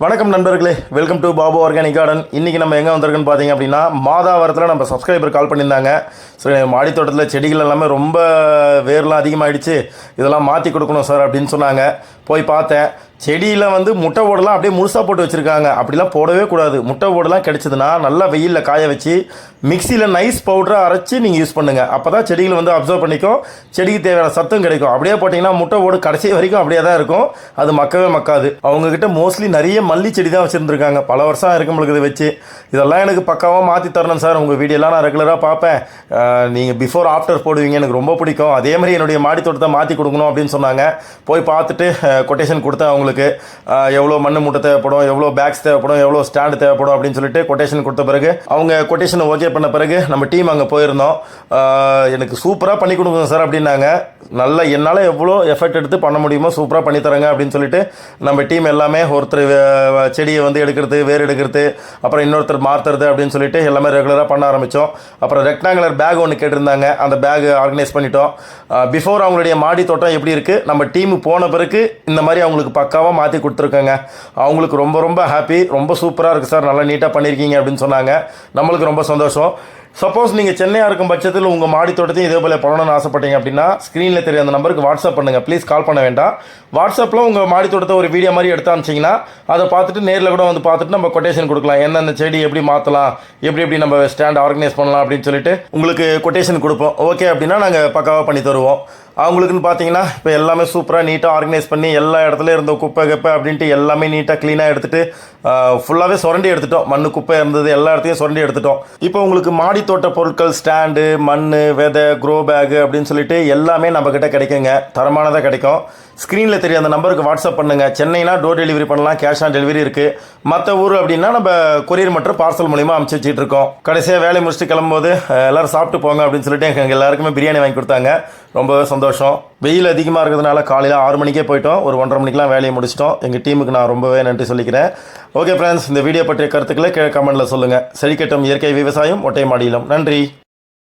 வணக்கம் நண்பர்களே, welcome to Babu organic garden. இன்றைக்கி நம்ம எங்கே வந்திருக்குன்னு பார்த்தீங்க அப்படின்னா, மாதாவரத்தில் நம்ம சப்ஸ்கிரைபர் கால் பண்ணியிருந்தாங்க. சரி, மாடி தோட்டத்தில் செடிகள் எல்லாமே ரொம்ப வேர்லாம் அதிகமாகிடுச்சு, இதெல்லாம் மாற்றி கொடுக்கணும் சார் அப்படின்னு சொன்னாங்க. போய் பார்த்தேன். செடியில் வந்து முட்டை ஓடெல்லாம் அப்படியே முழுசாக போட்டு வச்சுருக்காங்க. அப்படிலாம் போடவே கூடாது. முட்டை ஓடெல்லாம் கிடச்சிதுன்னா நல்லா வெயிலில் காய வச்சு மிக்சியில் நைஸ் பவுடராக அரைச்சி நீங்கள் யூஸ் பண்ணுங்கள். அப்போ தான் செடிகள் வந்து அப்சர்வ் பண்ணிக்கும், செடிக்கு தேவையான சத்தும் கிடைக்கும். அப்படியே போட்டிங்கன்னா முட்டை ஓடு கடைசி வரைக்கும் அப்படியே தான் இருக்கும், அது மக்கவே மக்காது. அவங்கக்கிட்ட மோஸ்ட்லி நிறைய மல்லி செடி தான் வச்சுருந்துருக்காங்க. பல வருஷம் இருக்கும் உங்களுக்கு இதை வச்சு. இதெல்லாம் எனக்கு பக்காவாக மாற்றி தரணும் சார், உங்கள் வீடியோலாம் நான் ரெகுலராக பார்ப்பேன், நீங்கள் பிஃபோர் ஆஃப்டர் போடுவீங்க, எனக்கு ரொம்ப பிடிக்கும். அதே மாதிரி என்னுடைய மாடி தோட்டத்தை மாற்றி கொடுக்கணும் அப்படின்னு சொன்னாங்க. போய் பார்த்துட்டு கொட்டேஷன் கொடுத்தேன். அவங்களுக்கு எவ்வளோ மண் மூட்டை தேவைப்படும், எவ்வளோ பேக்ஸ் தேவைப்படும், எவ்வளோ ஸ்டாண்டு தேவைப்படும் அப்படின்னு சொல்லிட்டு கொட்டேஷன் கொடுத்த பிறகு அவங்க கொட்டேஷன் ஓகே பண்ண பிறகு நம்ம டீம் அங்கே போயிருந்தோம். எனக்கு சூப்பராக பண்ணி கொடுங்க சார் அப்படின்னாங்க. நல்லா என்னால் எவ்வளோ எஃபர்ட் எடுத்து பண்ண முடியுமோ சூப்பராக பண்ணித்தரேங்க அப்படின்னு சொல்லிட்டு நம்ம டீம் எல்லாமே ஒருத்தர் செடியை வந்து எடுக்கிறது, வேர் எடுக்கிறது, அப்புறம் இன்னொருத்தர் மாற்றுறது அப்படின்னு சொல்லிட்டு எல்லாமே ரெகுலராக பண்ண ஆரம்பித்தோம். அப்புறம் ரெக்டாங்குலர் பேக் ஒன்று கேட்டிருந்தாங்க, அந்த பேக் ஆர்கனைஸ் பண்ணிட்டோம். பிஃபோர் அவங்களுடைய மாடி தோட்டம் எப்படி இருக்குது, நம்ம டீமு போன பிறகு இந்த மாதிரி அவங்களுக்கு பக்காவாக மாற்றி கொடுத்துருக்கேங்க. அவங்களுக்கு ரொம்ப ரொம்ப ஹாப்பி, ரொம்ப சூப்பராக இருக்குது சார், நல்லா நீட்டாக பண்ணியிருக்கீங்க அப்படின்னு சொன்னாங்க. நம்மளுக்கு ரொம்ப சந்தோஷம். சப்போஸ் நீங்கள் சென்னையாக இருக்கும் பட்சத்தில் உங்கள் மாடி தோட்டத்தையும் இதே போல் பண்ணணும்னு ஆசைப்பட்டீங்க அப்படின்னா ஸ்க்ரீனில் தெரிய அந்த நம்பருக்கு வாட்ஸ்அப் பண்ணுங்கள். ப்ளீஸ் கால் பண்ண வேண்டாம். வாட்ஸ்அப்பில் உங்கள் மாடி தோட்டத்தை ஒரு வீடியோ மாதிரி எடுத்து அனுப்பிச்சிங்கன்னா அதை பார்த்துட்டு நேரில் கூட வந்து பார்த்துட்டு நம்ம கொட்டேஷன் கொடுக்கலாம். எந்தெந்த செடி எப்படி மாற்றலாம், எப்படி நம்ம ஸ்டாண்ட் ஆர்கனைஸ் பண்ணலாம் அப்படின்னு சொல்லிட்டு உங்களுக்கு கொட்டேஷன் கொடுப்போம். ஓகே அப்படின்னா நாங்கள் பக்காவாக பண்ணி தருவோம். அவங்களுக்குன்னு பார்த்தீங்கன்னா இப்போ எல்லாமே சூப்பராக நீட்டாக ஆர்கனைஸ் பண்ணி எல்லா இடத்துல இருந்த குப்பை அப்படின்ட்டு எல்லாமே நீட்டாக க்ளீனாக எடுத்துகிட்டு ஃபுல்லாகவே சுரண்டி எடுத்துட்டோம். மண் குப்பை இருந்தது எல்லா இடத்தையும் சுரண்டி எடுத்துட்டோம். இப்போ உங்களுக்கு மாடி தோட்ட பொருட்கள், ஸ்டாண்டு, மண், விதை, க்ரோ பேகு அப்படின்னு சொல்லிட்டு எல்லாமே நம்மக்கிட்ட கிடைக்குங்க. தரமானதாக கிடைக்கும். ஸ்க்ரீனில் தெரிய அந்த நம்பருக்கு வாட்ஸ்அப் பண்ணுங்கள். சென்னைனா டோர் டெலிவரி பண்ணலாம், கேஷ் ஆன் டெலிவரி இருக்குது. மற்ற ஊர் அப்படின்னா நம்ம கொரியர் மற்றும் பார்சல் மூலிமா அனுப்பிச்சி வச்சுட்டு இருக்கோம். கடைசியாக வேலையை முடிச்சுட்டு கிளம்பும்போது எல்லோரும் சாப்பிட்டு போங்க அப்படின்னு சொல்லிட்டு எங்கள் எல்லாருக்குமே பிரியாணி வாங்கி கொடுத்தாங்க. ரொம்பவே சந்தோஷம். வெயில் அதிகமாக இருக்கிறதுனால காலையில் 6 மணிக்கே போயிட்டோம். ஒரு 1:30 மணிக்கெலாம் வேலையை முடிச்சிட்டோம். எங்கள் டீமுக்கு நான் ரொம்பவே நன்றி சொல்லிக்கிறேன். ஓகே ஃப்ரெண்ட்ஸ், இந்த வீடியோ பற்றிய கருத்துக்களை கீழே கமெண்ட்டில் சொல்லுங்கள். செழிக்கட்டும் இயற்கை விவசாயம் ஒட்டை மாடியிலும். நன்றி.